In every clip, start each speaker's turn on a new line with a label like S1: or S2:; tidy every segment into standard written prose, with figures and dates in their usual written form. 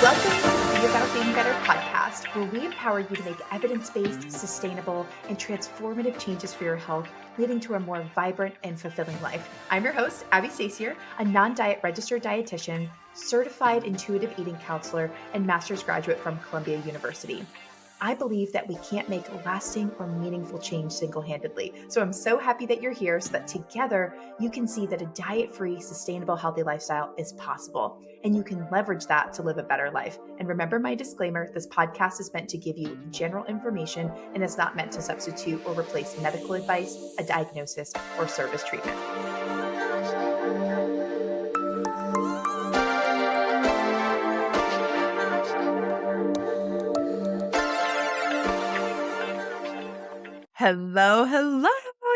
S1: Welcome to the Be About Being Better podcast, where we empower you to make evidence-based, sustainable, and transformative changes for your health, leading to a more vibrant and fulfilling life. I'm your host, Abby Sasier, a non-diet registered dietitian, certified intuitive eating counselor, and master's graduate from Columbia University. I believe that we can't make lasting or meaningful change single-handedly. So I'm so happy that you're here so that together you can see that a diet-free, sustainable, healthy lifestyle is possible. And you can leverage that to live a better life. And remember my disclaimer, this podcast is meant to give you general information and is not meant to substitute or replace medical advice, a diagnosis, or service treatment. Hello,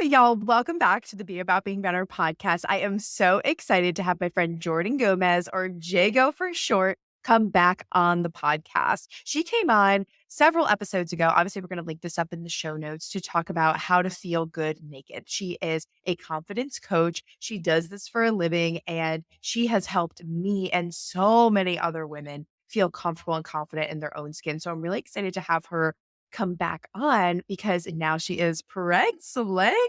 S1: y'all. Welcome back to the Be About Being Better podcast. I am so excited to have my friend Jordan Gomez, or Jago for short, come back on the podcast. She came on several episodes ago. Obviously, we're going to link this up in the show notes to talk about how to feel good naked. She is a confidence coach. She does this for a living, and she has helped me and so many other women feel comfortable and confident in their own skin. So I'm really excited to have her come back on because now she is pregnant,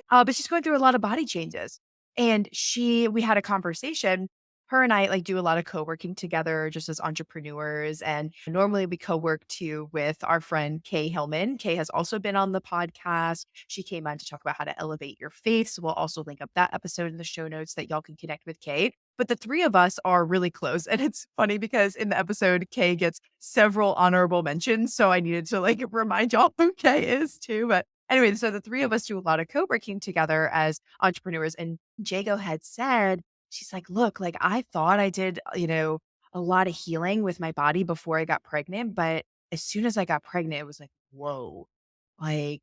S1: but she's going through a lot of body changes. And we had a conversation. Her and I do a lot of co-working together just as entrepreneurs. And normally we co-work too with our friend Kay Hillman. Kay has also been on the podcast. She came on to talk about how to elevate your faith. So we'll also link up that episode in the show notes that y'all can connect with Kay. But the three of us are really close. And it's funny because in the episode, Kay gets several honorable mentions. So I needed to remind y'all who Kay is too. But anyway, so the three of us do a lot of co-working together as entrepreneurs. And Jago had said, she's like, look, I thought I did, a lot of healing with my body before I got pregnant. But as soon as I got pregnant, it was like, whoa, I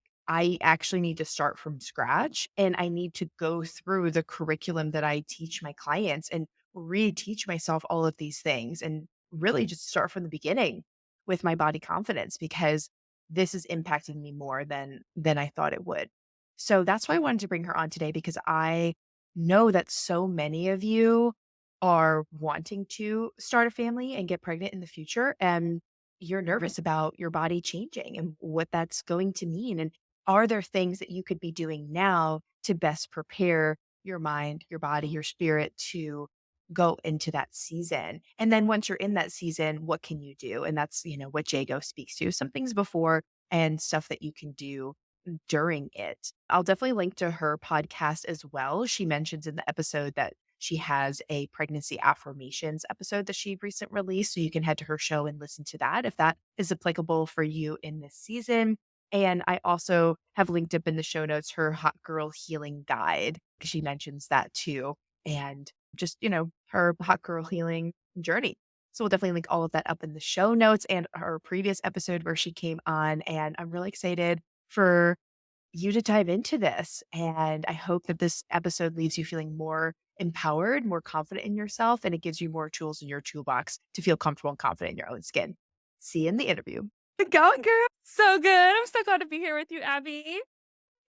S1: actually need to start from scratch and I need to go through the curriculum that I teach my clients and reteach myself all of these things and really just start from the beginning with my body confidence because this is impacting me more than I thought it would. So that's why I wanted to bring her on today because I know that so many of you are wanting to start a family and get pregnant in the future and you're nervous about your body changing and what that's going to mean. And are there things that you could be doing now to best prepare your mind, your body, your spirit to go into that season? And then once you're in that season, what can you do? And that's, what Jago speaks to, some things before and stuff that you can do during it. I'll definitely link to her podcast as well. She mentions in the episode that she has a pregnancy affirmations episode that she recently released. So you can head to her show and listen to that if that is applicable for you in this season. And I also have linked up in the show notes her Hot Girl Healing Guide because she mentions that too. And just, her Hot Girl Healing journey. So we'll definitely link all of that up in the show notes and her previous episode where she came on. And I'm really excited for you to dive into this. And I hope that this episode leaves you feeling more empowered, more confident in yourself, and it gives you more tools in your toolbox to feel comfortable and confident in your own skin. See you in the interview. Going, girl.
S2: So good. I'm so glad to be here with you, Abby.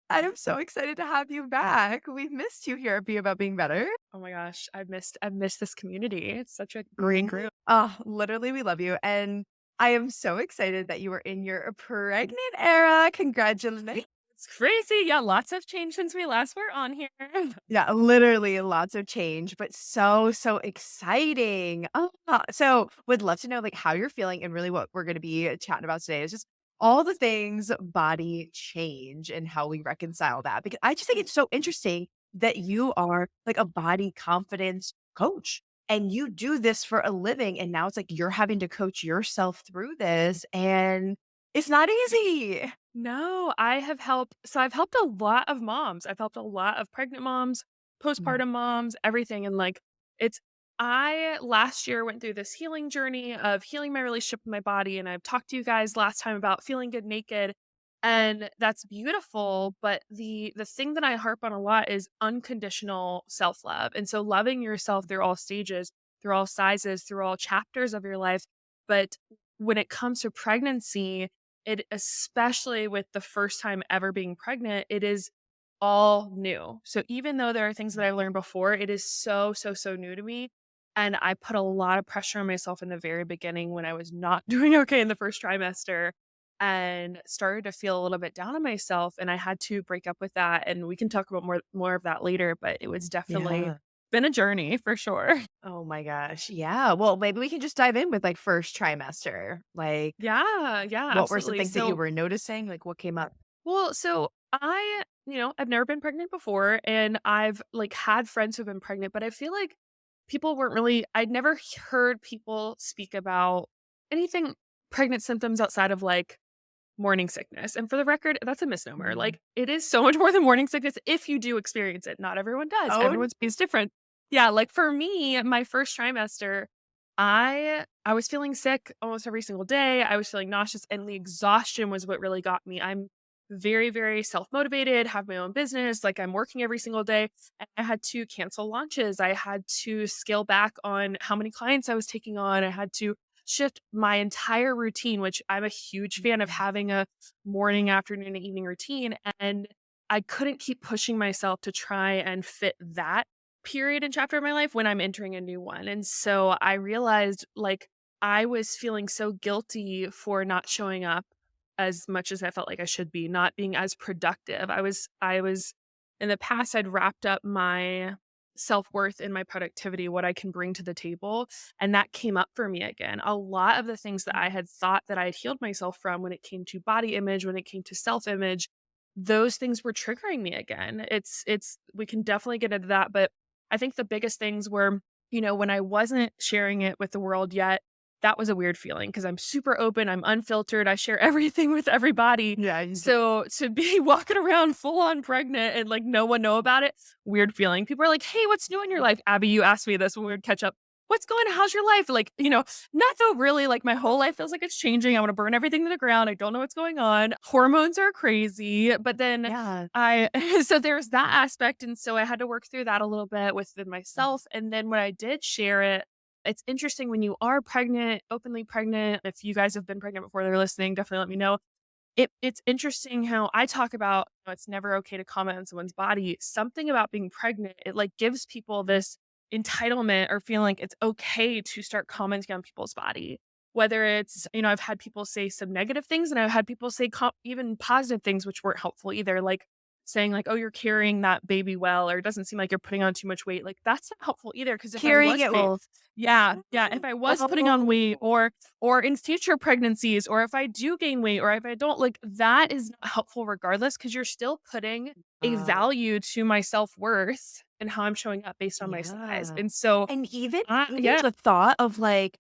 S1: I am so excited to have you back. We've missed you here at Be About Being Better.
S2: Oh my gosh, I've missed this community. It's such a great group.
S1: Oh, literally, we love you. And I am so excited that you are in your pregnant era. Congratulations.
S2: It's crazy. Yeah, lots have changed since we last were on here.
S1: Yeah, literally lots of change, but so exciting. So would love to know how you're feeling and really what we're going to be chatting about today is just all the things body change and how we reconcile that. Because I just think it's so interesting that you are a body confidence coach and you do this for a living. And now it's you're having to coach yourself through this and it's not easy.
S2: No, I've helped a lot of moms. I've helped a lot of pregnant moms, postpartum moms, everything. And I last year went through this healing journey of healing my relationship with my body. And I've talked to you guys last time about feeling good naked. And that's beautiful. But the thing that I harp on a lot is unconditional self-love. And so loving yourself through all stages, through all sizes, through all chapters of your life. But when it comes to pregnancy, it especially with the first time ever being pregnant, it is all new. So even though there are things that I learned before, it is so new to me. And I put a lot of pressure on myself in the very beginning when I was not doing okay in the first trimester and started to feel a little bit down on myself. And I had to break up with that. And we can talk about more of that later, but it was definitely
S1: Yeah.
S2: been a journey for sure.
S1: Oh my gosh. Yeah. Well, maybe we can just dive in with like first trimester. Like,
S2: Yeah, yeah,
S1: what were some
S2: absolutely.
S1: things that you
S2: So
S1: were noticing? Like, what came up?
S2: so I've never been pregnant before and I've like had friends who've been pregnant, but I feel like people weren't really I'd never heard people speak about anything pregnant symptoms outside of like morning sickness. And for the record, that's a misnomer.
S1: Mhm.
S2: Like it is so much more than morning sickness if you do experience it. Not everyone does.
S1: Oh,
S2: Everyone's is different. Yeah, like for me, my first trimester, I was feeling sick almost every single day. I was feeling nauseous and the exhaustion was what really got me. I'm very, very self-motivated, have my own business, like I'm working every single day. And I had to cancel launches. I had to scale back on how many clients I was taking on. I had to shift my entire routine, which I'm a huge fan of having a morning, afternoon, and evening routine. And I couldn't keep pushing myself to try and fit that period and chapter of my life when I'm entering a new one. And so I realized like I was feeling so guilty for not showing up as much as I felt like I should be, not being as productive. I was in the past I'd wrapped up my self-worth in my productivity, what I can bring to the table, and that came up for me again. A lot of the things that I had thought that I had healed myself from when it came to body image, when it came to self-image, those things were triggering me again. It's we can definitely get into that, but I think the biggest things were, when I wasn't sharing it with the world yet, that was a weird feeling because I'm super open, I'm unfiltered, I share everything with everybody.
S1: yeah. You do.
S2: So to be walking around full on pregnant and like no one know about it, weird feeling. People are like, "Hey, what's new in your life?" Abby, you asked me this when we would catch up. What's going on? How's your life? Like, not though really like my whole life feels like it's changing. I want to burn everything to the ground. I don't know what's going on. Hormones are crazy. But then
S1: Yeah.
S2: I so there's that aspect. And so I had to work through that a little bit within myself. And then when I did share it, it's interesting when you are pregnant, openly pregnant. If you guys have been pregnant before they're listening, definitely let me know. It's interesting how I talk about, it's never okay to comment on someone's body. Something about being pregnant, it like gives people this entitlement or feeling like it's okay to start commenting on people's body. Whether it's, I've had people say some negative things and I've had people say even positive things, which weren't helpful either. Like saying like, oh, you're carrying that baby well, or it doesn't seem like you're putting on too much weight. Like that's not helpful either. Cause if I
S1: Carrying
S2: was
S1: it
S2: putting,
S1: well.
S2: yeah, yeah. If I was putting on weight
S1: Oh.
S2: or in future pregnancies, or if I do gain weight, or if I don't, like that is not helpful regardless, because you're still putting a
S1: Uh,
S2: value to my self-worth and how I'm showing up based on my size.
S1: yeah.
S2: And so,
S1: And even
S2: yeah.
S1: the thought of like,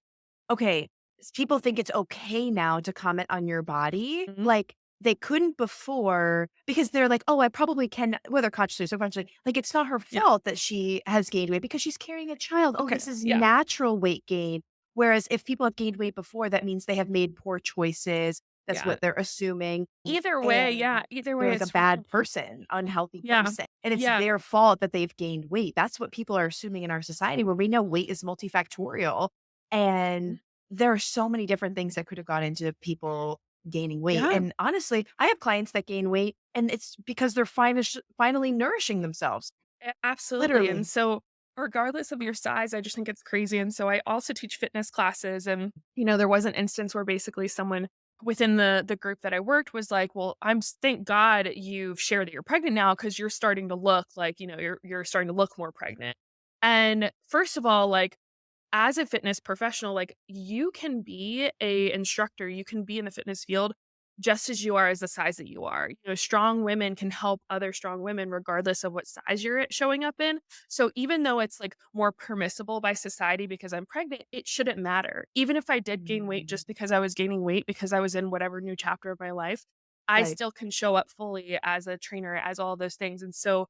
S1: okay, people think it's okay now to comment on your body.
S2: Mhm.
S1: Like they couldn't before because they're like, oh, I probably can, whether consciously or subconsciously, like it's not her
S2: Yeah.
S1: fault that she has gained weight because she's carrying a child. Oh,
S2: Okay.
S1: this is
S2: Yeah.
S1: natural weight gain. Whereas if people have gained weight before, that means they have made poor choices. That's
S2: Yeah.
S1: what they're assuming.
S2: Either way,
S1: And
S2: yeah. Either
S1: they're
S2: way,
S1: like a
S2: it's
S1: bad person, unhealthy
S2: yeah.
S1: person. And it's
S2: Yeah.
S1: their fault that they've gained weight. That's what people are assuming in our society where we know weight is multifactorial.
S2: Mhm.
S1: And there are so many different things that could have gone into people gaining weight.
S2: Yeah.
S1: And honestly, I have clients that gain weight and it's because they're finally nourishing themselves.
S2: Absolutely. And
S1: Literally.
S2: so, regardless of your size, I just think it's crazy. And so, I also teach fitness classes. And, there was an instance where basically someone within the group that I worked was like, well, thank God you've shared that you're pregnant now because you're starting to look like, you're starting to look more pregnant. And first of all, like, as a fitness professional, like you can be a instructor, you can be in the fitness field just as you are as the size that you are. Strong women can help other strong women regardless of what size you're showing up in. So even though it's like more permissible by society because I'm pregnant, it shouldn't matter. Even if I did gain weight
S1: Mm,
S2: just because I was gaining weight because I was in whatever new chapter of my life, I
S1: right.
S2: still can show up fully as a trainer, as all those things. And so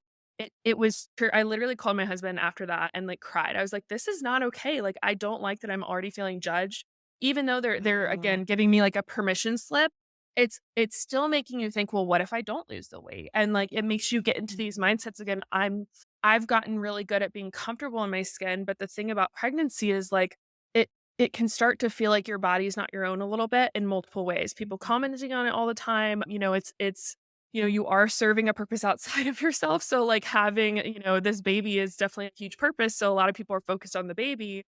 S2: it was I literally called my husband after that and, like, cried. I was like, "This is not okay, like, I don't like that I'm already feeling judged." Even though they're
S1: Uh,
S2: again giving me, like, a permission slip, it's still making you think, "Well, what if I don't lose the weight?" And, like, it makes you get into these mindsets again. I've gotten really good at being comfortable in my skin, but the thing about pregnancy is, like, it it can start to feel like your body's not your own a little bit in multiple ways. People commenting on it all the time, you are serving a purpose outside of yourself. So like having, this baby is definitely a huge purpose. So a lot of people are focused on the baby.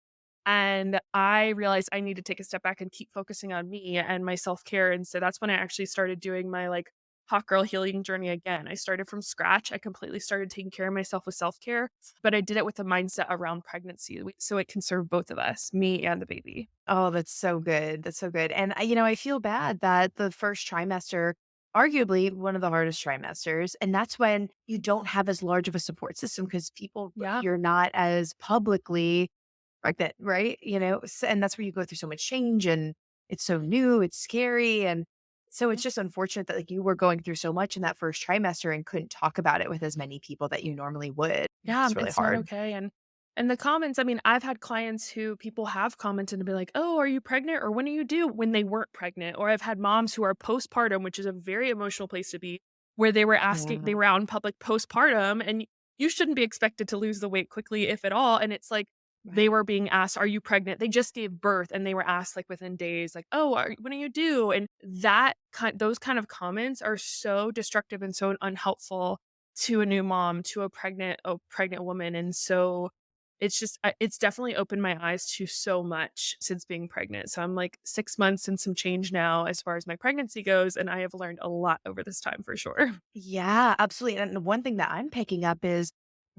S2: And I realized I need to take a step back and keep focusing on me and my self-care. And so that's when I actually started doing my like hot girl healing journey again. I started from scratch. I completely started taking care of myself with self-care, but I did it with a mindset around pregnancy. So it can serve both of us, me and the baby.
S1: Oh, that's so good. That's so good. And I feel bad that the first trimester, arguably one of the hardest trimesters, and that's when you don't have as large of a support system because
S2: Yeah.
S1: you're not as publicly pregnant, right? And that's where you go through so much change and it's so new, it's scary. And so it's just unfortunate that like you were going through so much in that first trimester and couldn't talk about it with as many people that you normally would.
S2: Yeah,
S1: It's really
S2: it's not
S1: hard.
S2: okay, and the comments, I mean, I've had clients who people have commented and be like, "Oh, are you pregnant?" or "When are you due?" when they weren't pregnant, or I've had moms who are postpartum, which is a very emotional place to be, where they
S1: Yeah.
S2: were out in public postpartum, and you shouldn't be expected to lose the weight quickly, if at all, and it's like they
S1: Right.
S2: were being asked, "Are you pregnant?" They just gave birth, and they were asked, like, within days, like, "Oh, when are you due?" And those kind of comments are so destructive and so unhelpful to a new mom, to a pregnant woman, and so it's definitely opened my eyes to so much since being pregnant. So I'm like 6 months and some change now as far as my pregnancy goes, and I have learned a lot over this time for sure.
S1: Yeah, absolutely. And the one thing that I'm picking up is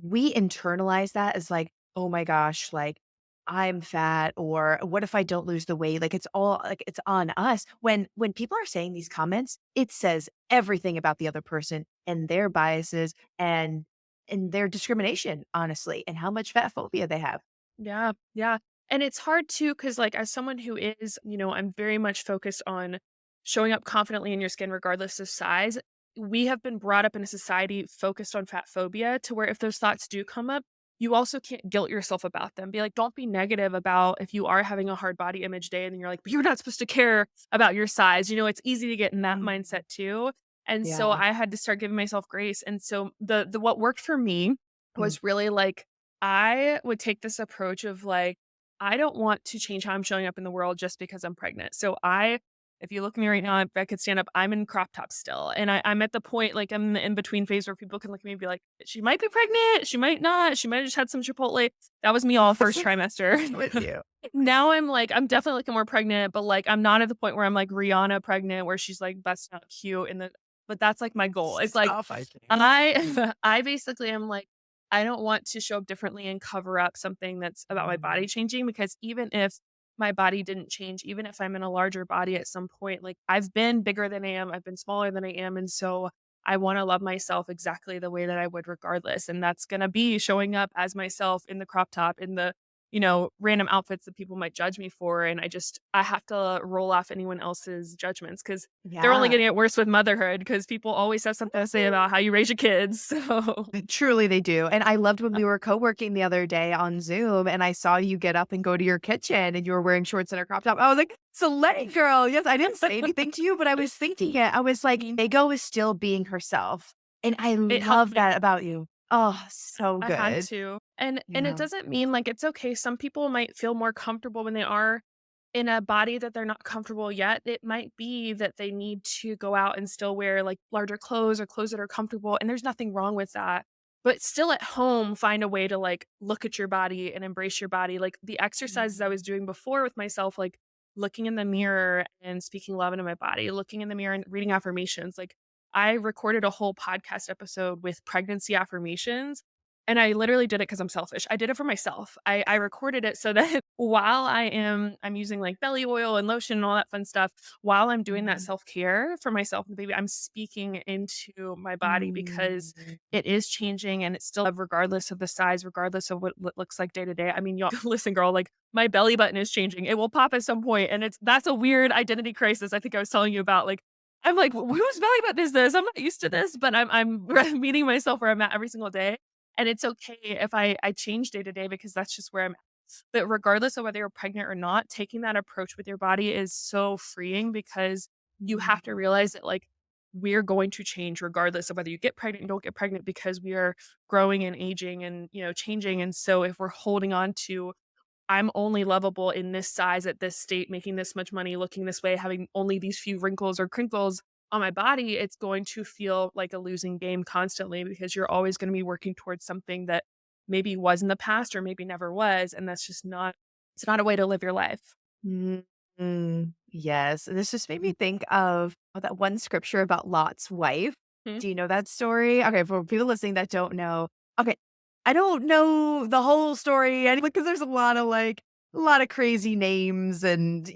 S1: we internalize that as like, oh my gosh, like I'm fat or what if I don't lose the weight? Like it's all like it's on us. When people are saying these comments, it says everything about the other person and their biases and their discrimination, honestly, and how much fat phobia they have.
S2: Yeah, yeah. And it's hard too, because like as someone who is, I'm very much focused on showing up confidently in your skin regardless of size. We have been brought up in a society focused on fat phobia to where if those thoughts do come up, you also can't guilt yourself about them. Be like, don't be negative about if you are having a hard body image day and then you're like, but you're not supposed to care about your size. It's easy to get in that
S1: Mm,
S2: mindset too. And so
S1: yeah.
S2: I had to start giving myself grace. And so the what worked for me
S1: Mm.
S2: was really like I would take this approach of like, I don't want to change how I'm showing up in the world just because I'm pregnant. If you look at me right now, if I could stand up, I'm in crop top still. And I'm at the point, like, I'm in the in between phase where people can look at me and be like, she might be pregnant. She might not. She might have just had some Chipotle. That was me all first trimester.
S1: With you.
S2: Now I'm like, I'm definitely looking more pregnant, but like, I'm not at the point where I'm like Rihanna pregnant, where she's like, that's not cute. But that's like my goal. It's like,
S1: Stop, I can't.
S2: I basically am like, I don't want to show up differently and cover up something that's about my body
S1: Mm.
S2: changing because even if my body didn't change, even if I'm in a larger body at some point, like I've been bigger than I am, I've been smaller than I am. And so I want to love myself exactly the way that I would regardless. And that's going to be showing up as myself in the crop top, in the, random outfits that people might judge me for. And I have to roll off anyone else's judgments because they're only
S1: Yeah.
S2: getting it worse with motherhood because people always have something to say about how you raise your kids. So
S1: Truly, they do, and I loved when we were co-working the other day on Zoom, and I saw you get up and go to your kitchen, and you were wearing shorts and a crop top. I was like, "Slay, girl." Yes, I didn't say anything to you, but I was thinking it. I was like, Ego is still being herself, and I
S2: it helped
S1: love
S2: me.
S1: that about you. Oh, so
S2: I had
S1: good.
S2: to. And it
S1: Yeah.
S2: doesn't mean like it's okay. Some people might feel more comfortable when they are in a body that they're not comfortable yet. It might be that they need to go out and still wear like larger clothes or clothes that are comfortable. And there's nothing wrong with that. But still at home, find a way to like look at your body and embrace your body. Like the exercises I was
S1: Mhm.
S2: doing before with myself, like looking in the mirror and speaking love into my body, looking in the mirror and reading affirmations. Like I recorded a whole podcast episode with pregnancy affirmations. And I literally did it because 'cause I'm selfish. I did it for myself. I recorded it so that while I'm using, like, belly oil and lotion and all that fun stuff, while I'm doing that
S1: Mhm.
S2: self-care for myself and the baby, I'm speaking into my body because
S1: Mm.
S2: it is changing and it's still regardless of the size, regardless of what it looks like day to day. I mean, y'all listen, girl, like, my belly button is changing. It will pop at some point, and that's a weird identity crisis I think I was telling you about, like, I'm like, whose belly button is this? I'm not used to this, but I'm meeting myself where I'm at every single day. And it's okay if I change day to day because that's just where I'm at. But regardless of whether you're pregnant or not, taking that approach with your body is so freeing because you have to
S1: Mhm.
S2: realize that like we're going to change regardless of whether you get pregnant or don't get pregnant because we are growing and aging and changing. And so if we're holding on to I'm only lovable in this size at this state, making this much money, looking this way, having only these few wrinkles or crinkles on my body, it's going to feel like a losing game constantly because you're always going to be working towards something that maybe was in the past or maybe never was. And that's just not It's not a way to live your life.
S1: Yes. This just made me think of that one scripture about Lot's wife.
S2: Hmm?
S1: Do you know that story? Okay, for people listening that don't know. Okay. I don't know the whole story and because there's a lot of crazy names and,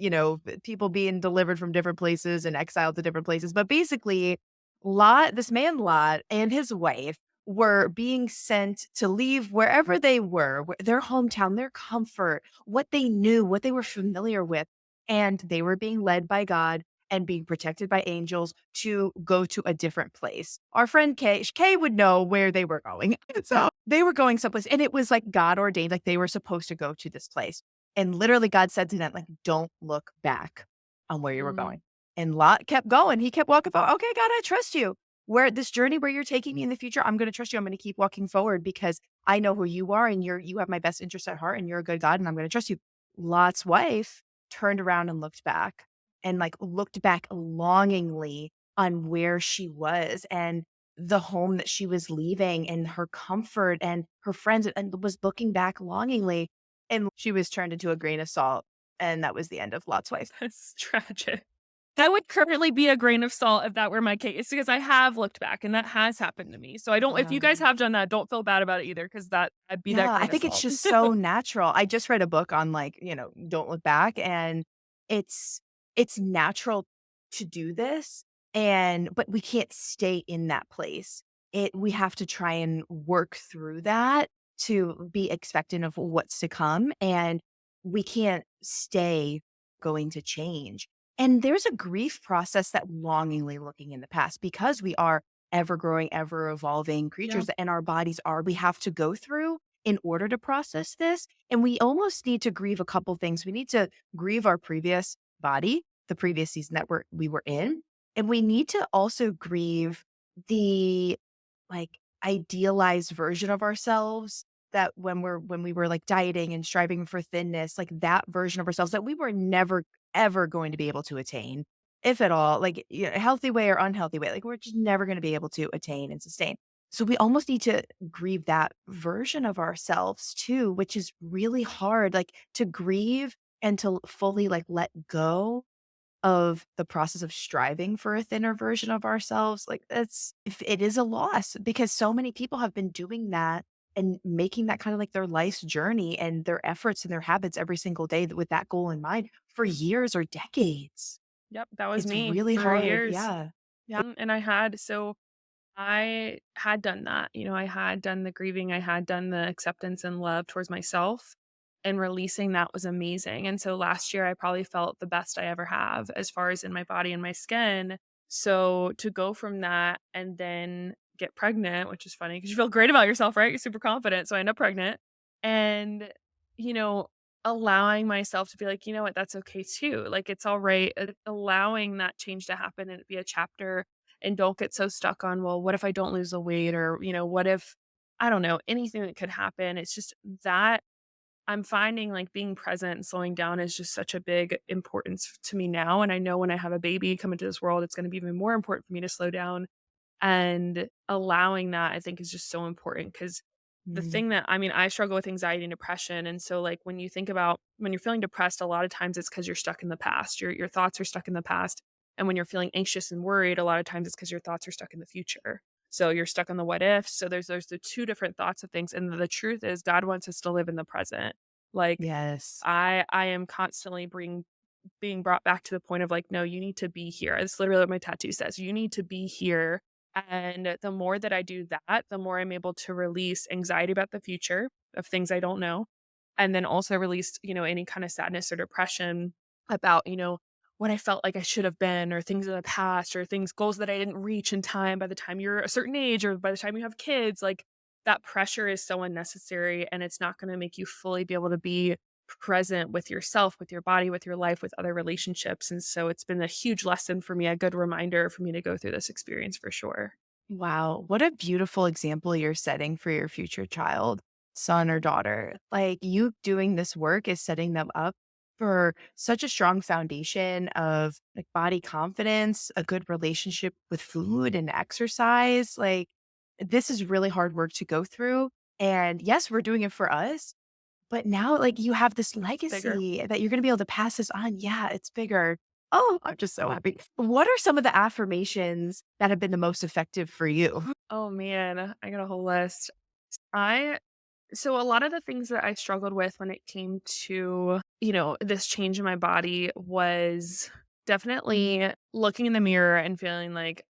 S1: people being delivered from different places and exiled to different places. But basically, this man Lot and his wife were being sent to leave wherever they were, their hometown, their comfort, what they knew, what they were familiar with. And they were being led by God and being protected by angels to go to a different place. Our friend Kay would know where they were going. So they were going someplace and it was like God ordained, like they were supposed to go to this place. And literally God said to them, like, don't look back on where you were
S2: Mm.
S1: going. And Lot kept going. He kept walking forward. Okay, God, I trust you. Where this journey where you're taking me in the future, I'm going to trust you. I'm going to keep walking forward because I know who you are and you have my best interest at heart and you're a good God and I'm going to trust you. Lot's wife turned around and looked back and like looked back longingly on where she was and the home that she was leaving and her comfort and her friends and was looking back longingly and she was turned into a grain of salt and that was the end of Lot's wife.
S2: That's tragic. That would currently be a grain of salt if that were my case, because I have looked back and that has happened to me. So I don't if
S1: Yeah.
S2: you guys have done that, don't feel bad about it either, because I'd be that
S1: Yeah, I
S2: grain of
S1: think it's
S2: salt.
S1: just so natural. I just read a book on like, don't look back and it's it's natural to do this but we can't stay in that place. We have to try and work through that to be expectant of what's to come and we can't stay going to change. And there's a grief process that longingly looking in the past because we are ever growing, ever evolving
S2: Yeah.
S1: creatures and our bodies we have to go through in order to process this. And we almost need to grieve a couple things. We need to grieve our previous body, the previous season that we were in. And we need to also grieve the like idealized version of ourselves that when we were like dieting and striving for thinness, like that version of ourselves that we were never ever going to be able to attain, if at all, like healthy way or unhealthy way, like we're just never going to be able to attain and sustain. So we almost need to grieve that version of ourselves too, which is really hard, like to grieve and to fully like let go of the process of striving for a thinner version of ourselves. Like if it is a loss because so many people have been doing that and making that kind of like their life's journey and their efforts and their habits every single day with that goal in mind for years or decades.
S2: Yep, that was
S1: It's
S2: me
S1: really
S2: for
S1: hard.
S2: years.
S1: Yeah.
S2: Yeah, and I had done that. I had done the grieving, I had done the acceptance and love towards myself, and releasing that was amazing. And so last year, I probably felt the best I ever have as far as in my body and my skin. So to go from that and then get pregnant, which is funny because you feel great about yourself, right? You're super confident. So I end up pregnant and, you know, allowing myself to be like, you know what, that's okay too. Like it's all right. Allowing that change to happen and it be a chapter and don't get so stuck on, well, what if I don't lose the weight or, what if I don't know, anything that could happen. It's just that I'm finding like being present and slowing down is just such a big importance to me now. And I know when I have a baby come into this world, it's going to be even more important for me to slow down and allowing that I think is just so important because the
S1: Mm.
S2: thing that I mean, I struggle with anxiety and depression. And so like when you think about when you're feeling depressed, a lot of times it's because you're stuck in the past. Your thoughts are stuck in the past. And when you're feeling anxious and worried, a lot of times it's because your thoughts are stuck in the future. So you're stuck on the what ifs. So there's the two different thoughts of things. And the truth is God wants us to live in the present. Like
S1: Yes.
S2: I am constantly being brought back to the point of like, no, you need to be here. It's literally what my tattoo says. You need to be here. And the more that I do that, the more I'm able to release anxiety about the future of things I don't know. And then also release, any kind of sadness or depression about, what I felt like I should have been or things in the past or goals that I didn't reach in time by the time you're a certain age or by the time you have kids. Like that pressure is so unnecessary and it's not going to make you fully be able to be present with yourself, with your body, with your life, with other relationships. And so it's been a huge lesson for me, a good reminder for me to go through this experience for sure.
S1: Wow, what a beautiful example you're setting for your future child, son or daughter. Like you doing this work is setting them up for such a strong foundation of like body confidence, a good relationship with food and exercise. Like this is really hard work to go through. And yes, we're doing it for us, But now, like, you have this
S2: Bigger.
S1: legacy that you're gonna be able to pass this on. Yeah, it's bigger. Oh, I'm just so happy. What are some of the affirmations that have been the most effective for you?
S2: Oh man, I got a whole list. I So a lot of the things that I struggled with when it came to, this change in my body was definitely looking in the mirror and feeling like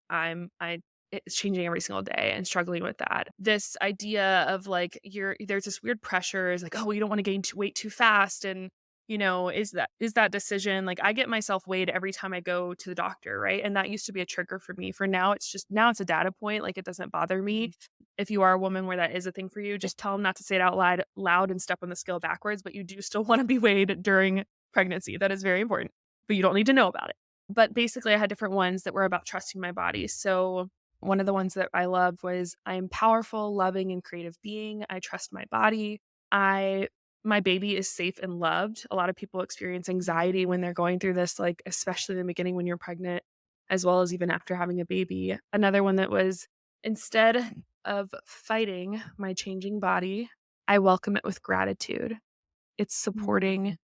S2: it's changing every single day and struggling with that. This idea of like there's this weird pressure is like, oh, you don't want to gain weight too fast. And is that decision like I get myself weighed every time I go to the doctor, right? And that used to be a trigger for me. For now it's a data point, like it doesn't bother me. If you are a woman where that is a thing for you, just tell them not to say it out loud and step on the scale backwards, but you do still want to be weighed during pregnancy. That is very important, but you don't need to know about it. But basically, I had different ones that were about trusting my body. So one of the ones that I loved was I am powerful, loving, and creative being. I trust my body. I My baby is safe and loved. A lot of people experience anxiety when they're going through this, like especially in the beginning when you're pregnant, as well as even after having a baby. Another one that was instead of fighting my changing body, I welcome it with gratitude. It's supporting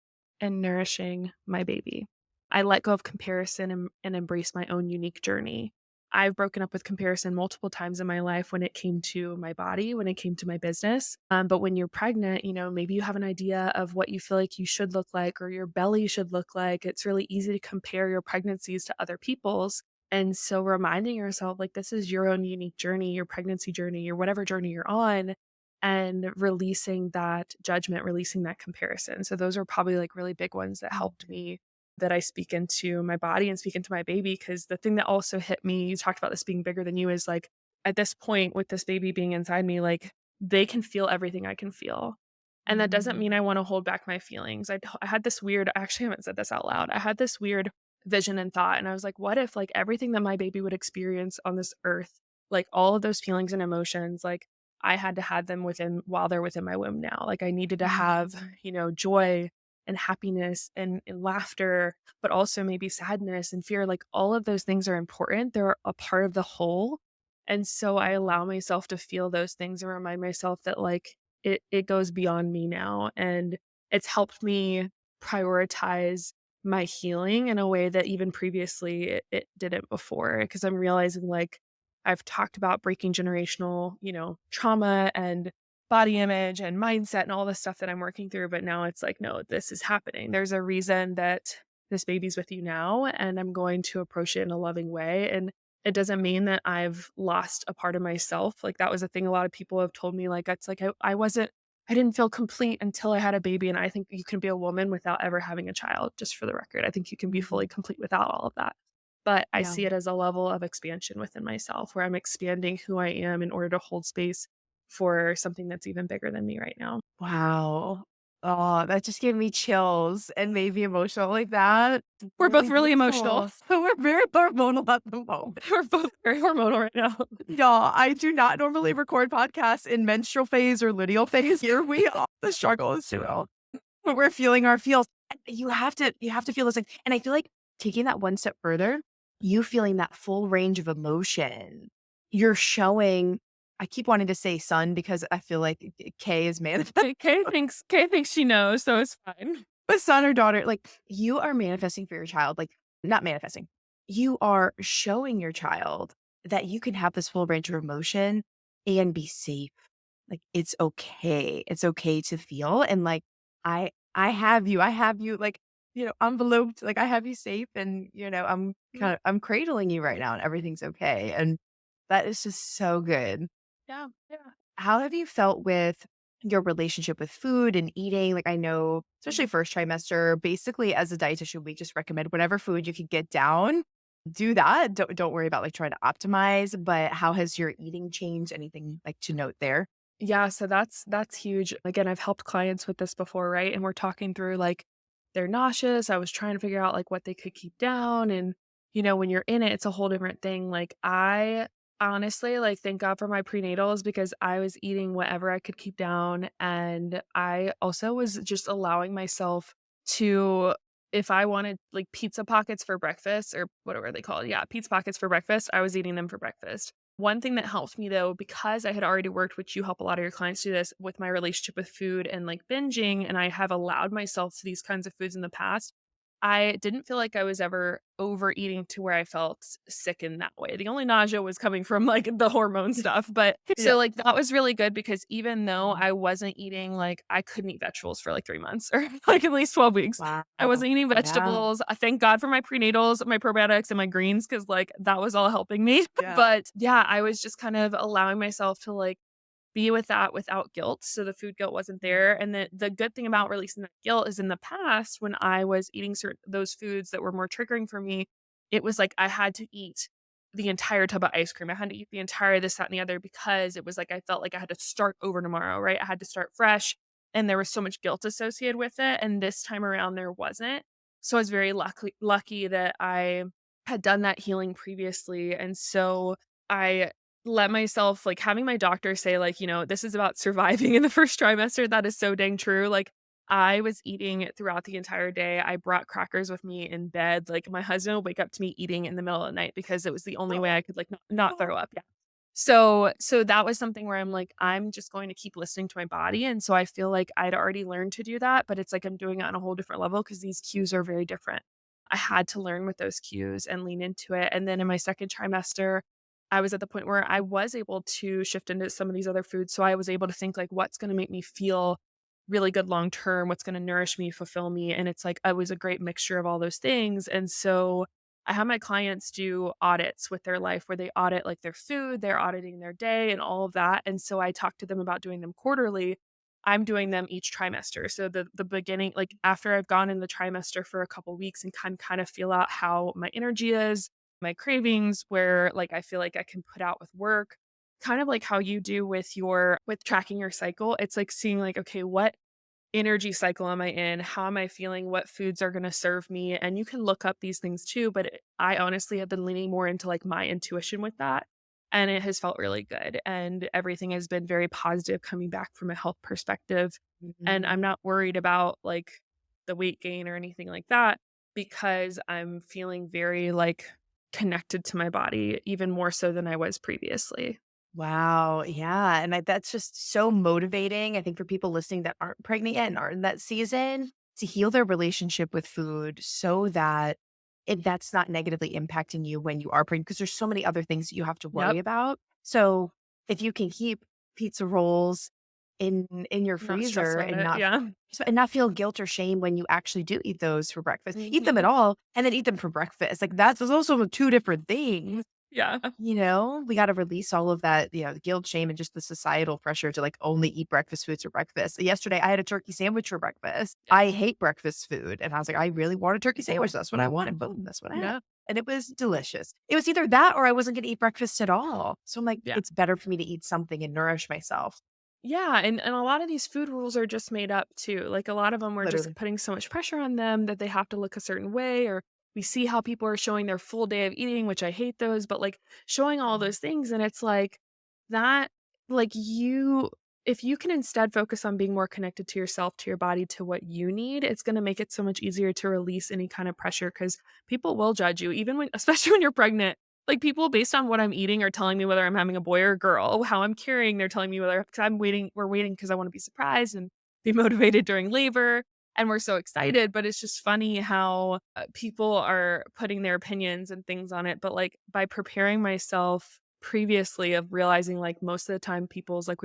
S2: and nourishing my baby. I let go of comparison and embrace my own unique journey. I've broken up with comparison multiple times in my life when it came to my body, when it came to my business. But when you're pregnant, maybe you have an idea of what you feel like you should look like or your belly should look like. It's really easy to compare your pregnancies to other people's. And so reminding yourself, like, this is your own unique journey, your pregnancy journey, or whatever journey you're on, and releasing that judgment, releasing that comparison. So those are probably like really big ones that helped me, that I speak into my body and speak into my baby. Cause the thing that also hit me, you talked about this being bigger than you, is like at this point with this baby being inside me, like they can feel everything I can feel. And that doesn't mean I want to hold back my feelings. I had this weird, I actually haven't said this out loud. I had this weird vision and thought. And I was like, what if like everything that my baby would experience on this earth, like all of those feelings and emotions, like I had to have them within while they're within my womb now. Like I needed to have, joy and happiness and laughter, but also maybe sadness and fear. Like all of those things are important. They're a part of the whole. And so I allow myself to feel those things and remind myself that like it goes beyond me now. And it's helped me prioritize my healing in a way that even previously it didn't before. Cause I'm realizing like I've talked about breaking generational, trauma and body image and mindset and all the stuff that I'm working through. But now it's like, no, this is happening. There's a reason that this baby's with you now, and I'm going to approach it in a loving way. And it doesn't mean that I've lost a part of myself. Like that was a thing a lot of people have told me. Like, it's like, I didn't feel complete until I had a baby. And I think you can be a woman without ever having a child, just for the record. I think you can be fully complete without all of that. But I
S1: Yeah.
S2: see it as a level of expansion within myself where I'm expanding who I am in order to hold space for something that's even bigger than me right now.
S1: Wow. Oh, that just gave me chills and made me emotional like that. It's
S2: We're both
S1: really
S2: really emotional.
S1: beautiful. We're very hormonal at the moment.
S2: We're both very hormonal right now.
S1: Y'all, I do not normally record podcasts in menstrual phase or luteal phase. Here we are. The struggle is real. But we're feeling our feels. And you have to feel those things. And I feel like taking that one step further, you feeling that full range of emotion, you're showing. I keep wanting to say son because I feel like K is manifest,
S2: Kay thinks she knows, so it's fine.
S1: but son or daughter, like you are manifesting for your child, like not manifesting. You are showing your child that you can have this full range of emotion and be safe. Like it's okay. It's okay to feel. And like I have you. I have you like, enveloped, like I have you safe and
S2: Mm,
S1: I'm cradling you right now and everything's okay. And that is just so good.
S2: yeah, yeah.
S1: How have you felt with your relationship with food and eating? Like I know, especially
S2: Mhm.
S1: first trimester, basically as a dietitian, we just recommend whatever food you can get down. Do that. Don't worry about like trying to optimize. But how has your eating changed? Anything like to note there?
S2: Yeah, so that's huge. Again, I've helped clients with this before, right? And we're talking through like they're nauseous. I was trying to figure out like what they could keep down. And, when you're in it, it's a whole different thing. Like I honestly like thank God for my prenatals because I was eating whatever I could keep down. And I also was just allowing myself to, if I wanted like pizza pockets for breakfast or whatever they call it. Yeah, pizza pockets for breakfast. I was eating them for breakfast. One thing that helped me though, because I had already worked, which you help a lot of your clients do this with my relationship with food and like binging, and I have allowed myself to these kinds of foods in the past. I didn't feel like I was ever overeating to where I felt sick in that way. The only nausea was coming from like the hormone stuff. But
S1: Yeah.
S2: so like that was really good because even though I wasn't eating, like I couldn't eat vegetables for like 3 months or like at least 12 weeks.
S1: Wow.
S2: I wasn't eating
S1: Yeah.
S2: vegetables. I thank God for my prenatals, my probiotics, and my greens because like that was all helping me.
S1: Yeah.
S2: But yeah, I was just kind of allowing myself to like be with that without guilt. So the food guilt wasn't there. And the good thing about releasing that guilt is in the past, when I was eating certain those foods that were more triggering for me, it was like I had to eat the entire tub of ice cream. I had to eat the entire this, that, and the other because it was like I felt like I had to start over tomorrow, right? I had to start fresh. And there was so much guilt associated with it. And this time around there wasn't. So I was very lucky that I had done that healing previously. And so I let myself like having my doctor say like, this is about surviving in the first trimester. That is so dang true. Like I was eating throughout the entire day. I brought crackers with me in bed. Like my husband would wake up to me eating in the middle of the night because it was the only way I could like not throw up. Yeah. So that was something where I'm like, I'm just going to keep listening to my body. And so I feel like I'd already learned to do that, but it's like I'm doing it on a whole different level because these cues are very different. I had to learn with those cues and lean into it. And then in my second trimester, I was at the point where I was able to shift into some of these other foods. So I was able to think like, what's going to make me feel really good long term? What's going to nourish me, fulfill me? And it's like, I was a great mixture of all those things. And so I have my clients do audits with their life where they audit like their food, they're auditing their day and all of that. And so I talk to them about doing them quarterly. I'm doing them each trimester. So the beginning, like after I've gone in the trimester for a couple weeks and kind of feel out how my energy is, my cravings, where like I feel like I can put out with work, kind of like how you do with with tracking your cycle. It's like seeing like, okay, what energy cycle am I in? How am I feeling? What foods are going to serve me? And you can look up these things too. But I honestly have been leaning more into like my intuition with that. And it has felt really good. And everything has been very positive coming back from a health perspective. And
S1: Mhm.
S2: I'm not worried about like the weight gain or anything like that because I'm feeling very like connected to my body even more so than I was previously.
S1: Wow. Yeah. And that's just so motivating, I think, for people listening that aren't pregnant yet and aren't in that season to heal their relationship with food so that that's not negatively impacting you when you are pregnant, because there's so many other things that you have to worry
S2: Yep.
S1: about. So if you can keep pizza rolls in your
S2: Not stress
S1: freezer
S2: about
S1: and
S2: it. Yeah.
S1: not feel guilt or shame when you actually do eat those for breakfast, eat them at
S2: Hmm.
S1: all and then eat them for breakfast. Like those also two different things.
S2: Yeah.
S1: We gotta release all of that, guilt, shame, and just the societal pressure to, like, only eat breakfast foods for breakfast. Yesterday, I had a turkey sandwich for breakfast.
S2: Yeah.
S1: I hate breakfast food, and I was like, "I really want a turkey sandwich." That's what I wanted. Boom, that's what I had,
S2: Yeah.
S1: and it was delicious. It was either that or I wasn't gonna eat breakfast at all. So I'm like,
S2: Yeah.
S1: it's better for me to eat something and nourish myself,
S2: Yeah, and a lot of these food rules are just made up too. Like a lot of them we're just
S1: literally.
S2: putting so much pressure on them that they have to look a certain way, or we see how people are showing their full day of eating, which I hate those, but like showing all
S1: Mhm.
S2: those things and it's like that like you if you can instead focus on being more connected to yourself, to your body, to what you need, it's going to make it so much easier to release any kind of pressure cuz people will judge you even when especially when you're pregnant. Like, people based on what I'm eating are telling me whether I'm having a boy or a girl, how I'm carrying, they're telling me whether 'cause we're waiting because I wanna be surprised and be motivated during labor, and we're so excited, but it's just funny how, people are putting their opinions and things on it, but, like, by preparing myself previously of realizing, like, most of the time people's like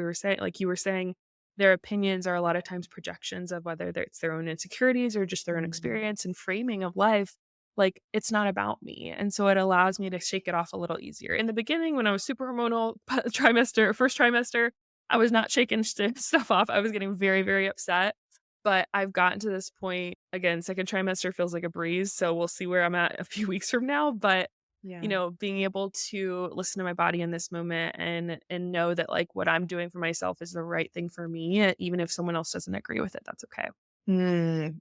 S2: you were saying, their opinions are a lot of times projections of whether it's their own insecurities or just their own
S1: Mhm.
S2: experience and framing of life, like, it's not about me, and so it allows me to shake it off a little easier. In the beginning, when I was super hormonal, first trimester, I was not shaking stuff off. I was getting very, very upset, but I've gotten to this point again, second trimester feels like a breeze, so we'll see where I'm at a few weeks from now, but,
S1: Yeah.
S2: being able to listen to my body in this moment and know that, like, what I'm doing for myself is the right thing for me, even if someone else doesn't agree with it, that's okay.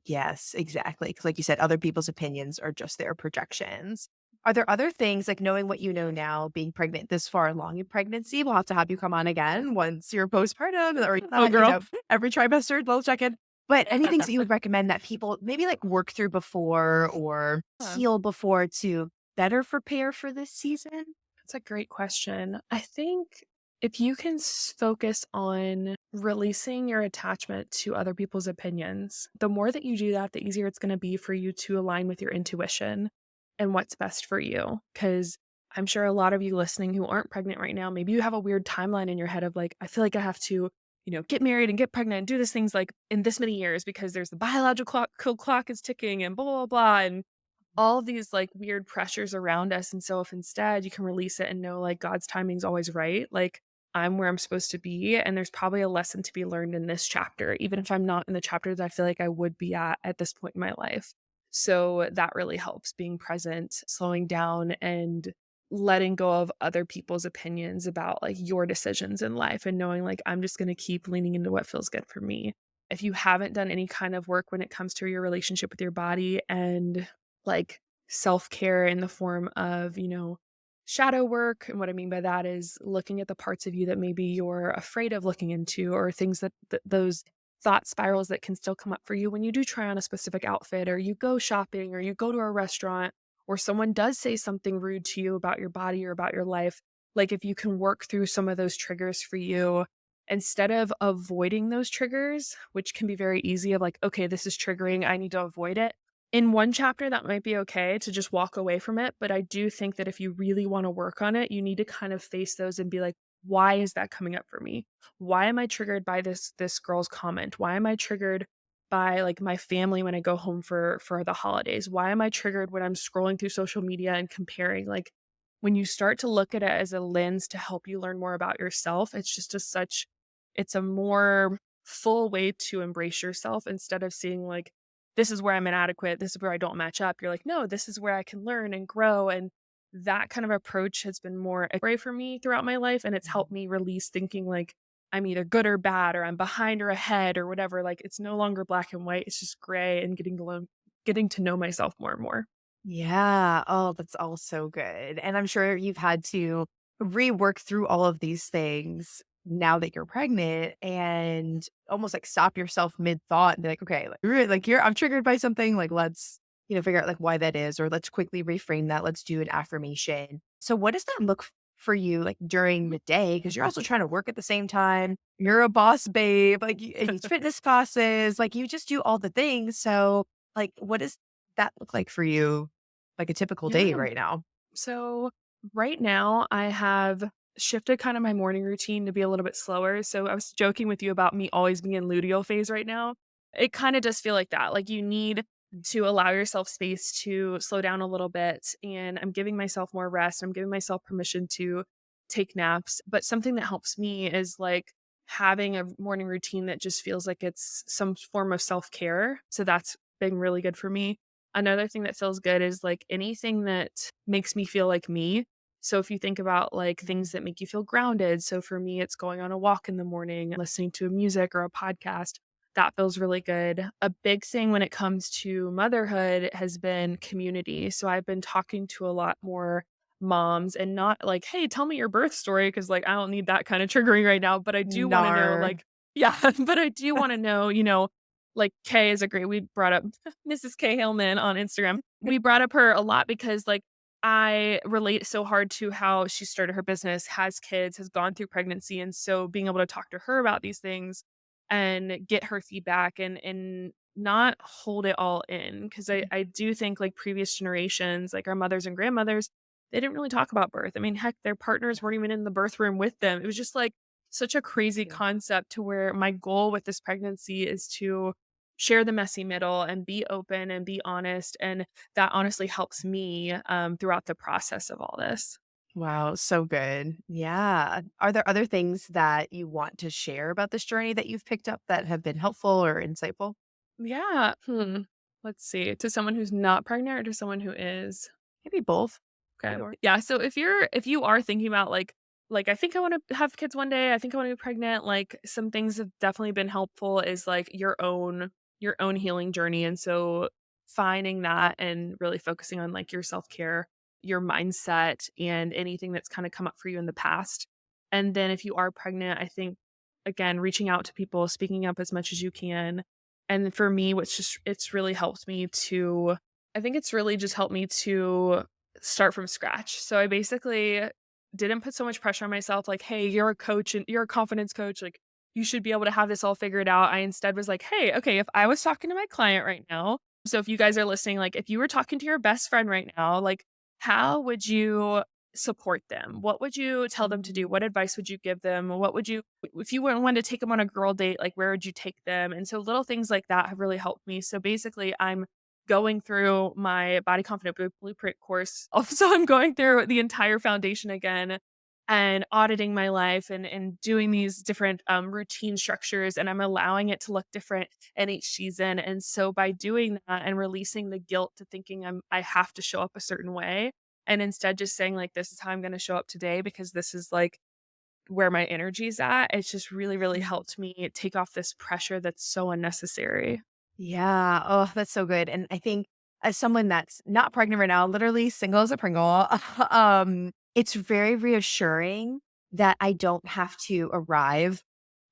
S1: Yes, exactly. Because, like you said, other people's opinions are just their projections. Are there other things, like knowing what you know now, being pregnant this far along in pregnancy? We'll have to have you come on again once you're postpartum or
S2: Oh, girl.
S1: every trimester, we'll check in. But any things that you would recommend that people maybe like work through before or
S2: Yeah.
S1: heal before to better prepare for this season?
S2: That's a great question. I think if you can focus on releasing your attachment to other people's opinions, the more that you do that, the easier it's going to be for you to align with your intuition and what's best for you. Because I'm sure a lot of you listening who aren't pregnant right now, maybe you have a weird timeline in your head of like, I feel like I have to, get married and get pregnant and do these things like in this many years because there's the biological clock is ticking and blah, blah, blah. And all these like weird pressures around us. And so if instead you can release it and know like God's timing's always right, like I'm where I'm supposed to be. And there's probably a lesson to be learned in this chapter, even if I'm not in the chapter that I feel like I would be at this point in my life. So that really helps being present, slowing down and letting go of other people's opinions about like your decisions in life and knowing like I'm just going to keep leaning into what feels good for me. If you haven't done any kind of work when it comes to your relationship with your body and like self-care in the form of, shadow work. And what I mean by that is looking at the parts of you that maybe you're afraid of looking into or things that those thought spirals that can still come up for you when you do try on a specific outfit or you go shopping or you go to a restaurant or someone does say something rude to you about your body or about your life. Like if you can work through some of those triggers for you instead of avoiding those triggers, which can be very easy of like, okay, this is triggering, I need to avoid it. In one chapter, that might be okay to just walk away from it, but I do think that if you really wanna work on it, you need to kind of face those and be like, "Why is that coming up for me? Why am I triggered by this girl's comment? Why am I triggered by, like, my family when I go home for the holidays? Why am I triggered when I'm scrolling through social media and comparing?" Like, when you start to look at it as a lens to help you learn more about yourself, it's just it's a more full way to embrace yourself instead of seeing, like, this is where I'm inadequate, this is where I don't match up. You're like, no, this is where I can learn and grow. And that kind of approach has been more a way for me throughout my life. And it's helped me release thinking like I'm either good or bad, or I'm behind or ahead or whatever. Like it's no longer black and white. It's just gray and getting to know myself more and more.
S1: Yeah. Oh, that's all so good. And I'm sure you've had to rework through all of these things now that you're pregnant and almost like stop yourself mid thought and be like, okay, like, like here, I'm triggered by something. Like, let's, figure out like why that is, or let's quickly reframe that. Let's do an affirmation. So, what does that look for you like during the day? Because you're also trying to work at the same time. You're a boss babe, like you teach fitness classes, like you just do all the things. So, like, what does that look like for you like a typical day
S2: Yeah.
S1: right now?
S2: So right now I have shifted kind of my morning routine to be a little bit slower. So I was joking with you about me always being in luteal phase right now. It kind of does feel like that. Like you need to allow yourself space to slow down a little bit. And I'm giving myself more rest. I'm giving myself permission to take naps. But something that helps me is like having a morning routine that just feels like it's some form of self care. So that's been really good for me. Another thing that feels good is like anything that makes me feel like me. So if you think about like things that make you feel grounded, so for me, it's going on a walk in the morning, listening to music or a podcast. That feels really good. A big thing when it comes to motherhood has been community. So I've been talking to a lot more moms and not like, hey, tell me your birth story. Cause like I don't need that kind of triggering right now. But I do want to know,
S1: Nar.
S2: like, yeah, but I do want to know, like Kay is a great, we brought up Mrs. K Hillman on Instagram. We brought up her a lot because like I relate so hard to how she started her business, has kids, has gone through pregnancy. And so being able to talk to her about these things and get her feedback and not hold it all in. Cause I do think like previous generations, like our mothers and grandmothers, they didn't really talk about birth. I mean, heck, their partners weren't even in the birth room with them. It was just like such a crazy
S1: Yeah.
S2: concept to where my goal with this pregnancy is to share the messy middle and be open and be honest. And that honestly helps me throughout the process of all this.
S1: Wow, so good. Yeah. Are there other things that you want to share about this journey that you've picked up that have been helpful or insightful?
S2: Yeah. Let's see. To someone who's not pregnant or to someone who is?
S1: Maybe both.
S2: Okay.
S1: Either or.
S2: Yeah, so if you are thinking about I think I wanna have kids one day, I think I wanna be pregnant, like some things have definitely been helpful is like your own healing journey. And so finding that and really focusing on like your self-care, your mindset, and anything that's kind of come up for you in the past. And then if you are pregnant, I think again, reaching out to people, speaking up as much as you can. And for me, it's really helped me to I think it's really just helped me to start from scratch. So I basically didn't put so much pressure on myself, like, hey, you're a coach and you're a confidence coach. Like, you should be able to have this all figured out. I instead was like, hey, okay, if I was talking to my client right now, so if you guys are listening, like, if you were talking to your best friend right now, like, how would you support them? What would you tell them to do? What advice would you give them? What would you, if you wanted to take them on a girl date, like, where would you take them? And so little things like that have really helped me. So basically, I'm going through my body confident blueprint course. Also, I'm going through the entire foundation again and auditing my life and doing these different routine structures. And I'm allowing it to look different in each season. And so by doing that and releasing the guilt to thinking I have to show up a certain way, and instead just saying like, this is how I'm going to show up today because this is like where my energy's at, it's just really, really helped me take off this pressure that's so unnecessary.
S1: Yeah. Oh, that's so good. And I think as someone that's not pregnant right now, literally single as a Pringle, it's very reassuring that I don't have to arrive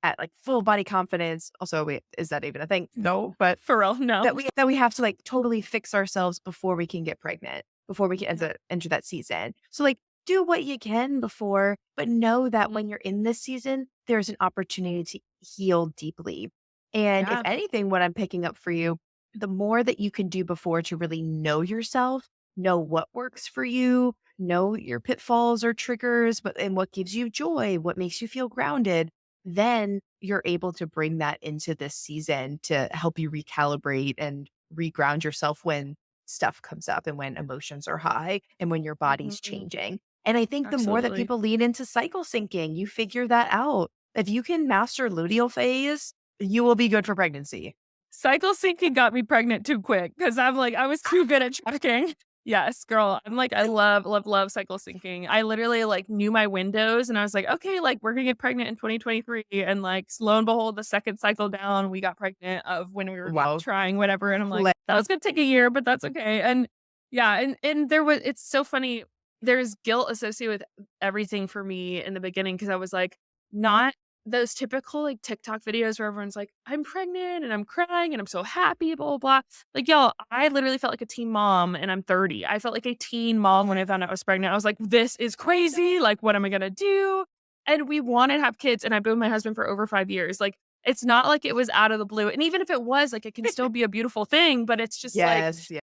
S1: at like full body confidence. Also, wait, is that even a thing? No, but
S2: For real, no.
S1: that we have to like totally fix ourselves before we can get pregnant, before we can
S2: Yeah.
S1: enter that season. So like do what you can before, but know that
S2: Mhm.
S1: when you're in this season, there's an opportunity to heal deeply. And if
S2: Yeah.
S1: anything, what I'm picking up for you, the more that you can do before to really know yourself, know what works for you, know your pitfalls or triggers, but and what gives you joy, what makes you feel grounded, then you're able to bring that into this season to help you recalibrate and reground yourself when stuff comes up and when emotions are high and when your body's
S2: Mhm.
S1: changing. And I think the more that
S2: Absolutely.
S1: people lean into cycle syncing, you figure that out. If you can master luteal phase, you will be good for pregnancy.
S2: Cycle syncing got me pregnant too quick because I'm like, I was too good at tracking. Yes, girl. I'm like, I love, love, love cycle syncing. I literally like knew my windows and I was like, okay, like we're gonna get pregnant in 2023. And like lo and behold, the second cycle down, we got pregnant of when we were
S1: Wow.
S2: trying whatever. And I'm like,
S1: Pla-
S2: that was gonna take a year, but that's okay. And yeah, and there was it's so funny. There's guilt associated with everything for me in the beginning because I was like, not those typical, like, TikTok videos where everyone's like, "I'm pregnant and I'm crying and I'm so happy, blah, blah, blah." Like, y'all, I literally felt like a teen mom and I'm 30. I felt like a teen mom when I found out I was pregnant. I was like, "This is crazy. Like, what am I gonna do?" And we wanted to have kids, and I've been with my husband for over 5 years. Like, it's not like it was out of the blue. And even if it was, like, it can still be a beautiful thing, but it's just like,
S1: yes. Yeah.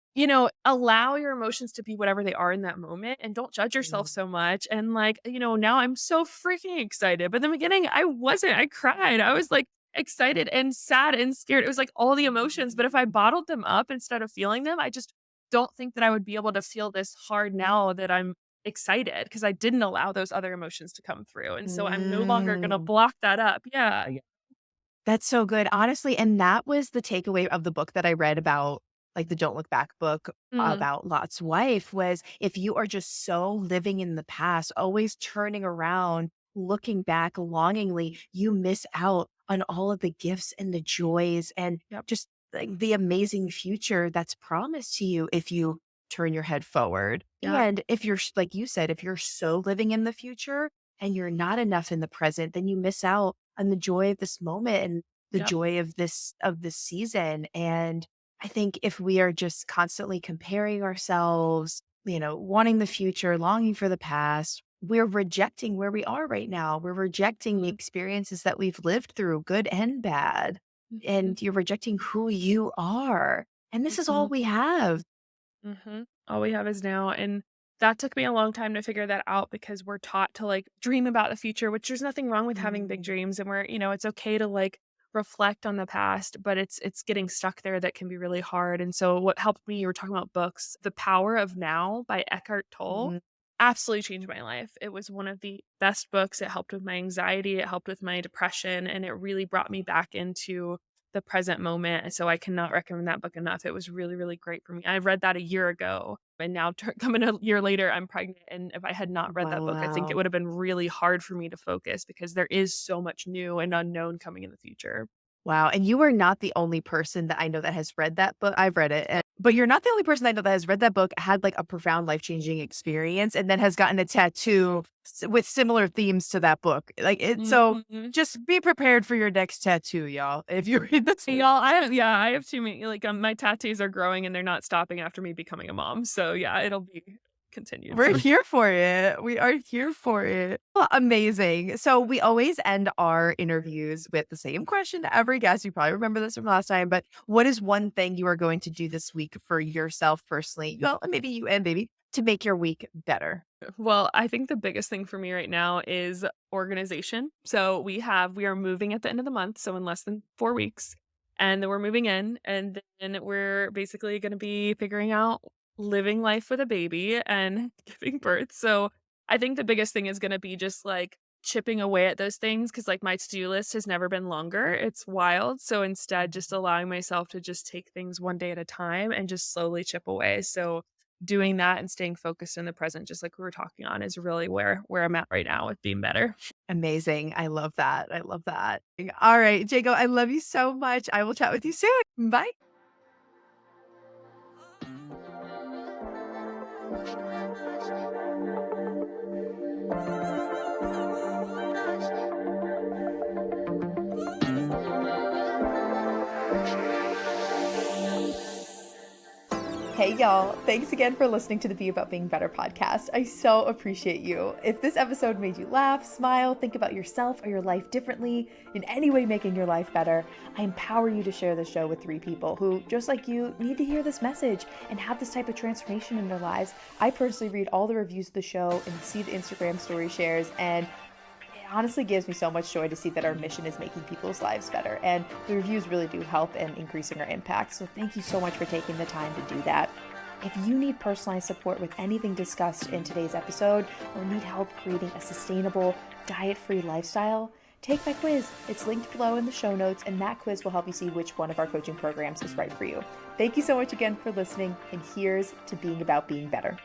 S2: allow your emotions to be whatever they are in that moment and don't judge yourself
S1: Mm.
S2: so much. And like, now I'm so freaking excited. But in the beginning, I wasn't. I cried. I was like excited and sad and scared. It was like all the emotions. But if I bottled them up instead of feeling them, I just don't think that I would be able to feel this hard now that I'm excited because I didn't allow those other emotions to come through. And so I'm no longer going to
S1: Mm.
S2: block that up. Yeah. Yeah.
S1: That's so good, honestly, and that was the takeaway of the book that I read about, like, the Don't Look Back book
S2: Mm,
S1: about Lot's wife was if you are just so living in the past, always turning around, looking back longingly, you miss out on all of the gifts and the joys and
S2: yep.
S1: just, like, the amazing future that's promised to you if you turn your head forward.
S2: Yep.
S1: And if you're like you said, if you're so living in the future and you're not enough in the present, then you miss out on the joy of this moment and the
S2: Yep.
S1: joy of this season. And I think if we are just constantly comparing ourselves, wanting the future, longing for the past, we're rejecting where we are right now. We're rejecting the
S2: Mhm,
S1: experiences that we've lived through, good and bad.
S2: mhm,
S1: And you're rejecting who you are. And this is all
S2: mhm.
S1: we have.
S2: All we have is now, and that took me a long time to figure that out because we're taught to, like, dream about the future, which there's nothing wrong with having big
S1: Mm.
S2: dreams, and it's okay to, like, reflect on the past, but it's getting stuck there that can be really hard, and so what helped me, you were talking about books, The Power of Now by Eckhart Tolle
S1: Mhm.
S2: absolutely changed my life. It was one of the best books. It helped with my anxiety, it helped with my depression, and it really brought me back into the present moment, and so I cannot recommend that book enough. It was really, really great for me. I read that a year ago, and now coming a year later, I'm pregnant, and if I had not read that book, I think it
S1: Wow.
S2: would have been really hard for me to focus because there is so much new and unknown coming in the future.
S1: Wow, and you are not the only person that I know that has read that book. I've read it, but you're not the only person I know that has read that book, had like a profound life-changing experience, and then has gotten a tattoo with similar themes to that book. Like it, so
S2: Mhm.
S1: just be prepared for your next tattoo, y'all. If you read this,
S2: Hey, y'all, I have too many, like, my tattoos are growing and they're not stopping after me becoming a mom, so yeah, it'll be. continued.
S1: We're here for it. We are here for it. Well, amazing. So we always end our interviews with the same question to every guest. You probably remember this from last time, but what is one thing you are going to do this week for yourself personally? Well, maybe you and baby to make your week better.
S2: Well, I think the biggest thing for me right now is organization. So we are moving at the end of the month, so in less than 4 weeks. And then we're moving in, and then we're basically going to be figuring out living life with a baby and giving birth. So I think the biggest thing is going to be just like chipping away at those things because like my to-do list has never been longer. It's wild. So instead, just allowing myself to just take things one day at a time and just slowly chip away. So doing that and staying focused in the present, just like we were talking on, is really where I'm at right now with being better.
S1: Amazing. I love that. I love that. All right, Jago, I love you so much. I will chat with you soon. Bye. Hey, y'all. Thanks again for listening to the Be About Being Better podcast. I so appreciate you. If this episode made you laugh, smile, think about yourself or your life differently, in any way making your life better, I empower you to share this show with 3 people who, just like you, need to hear this message and have this type of transformation in their lives. I personally read all the reviews of the show and see the Instagram story shares, and honestly gives me so much joy to see that our mission is making people's lives better. And the reviews really do help in increasing our impact. So thank you so much for taking the time to do that. If you need personalized support with anything discussed in today's episode or need help creating a sustainable, diet-free lifestyle, take my quiz. It's linked below in the show notes, and that quiz will help you see which one of our coaching programs is right for you. Thank you so much again for listening, and here's to being about being better.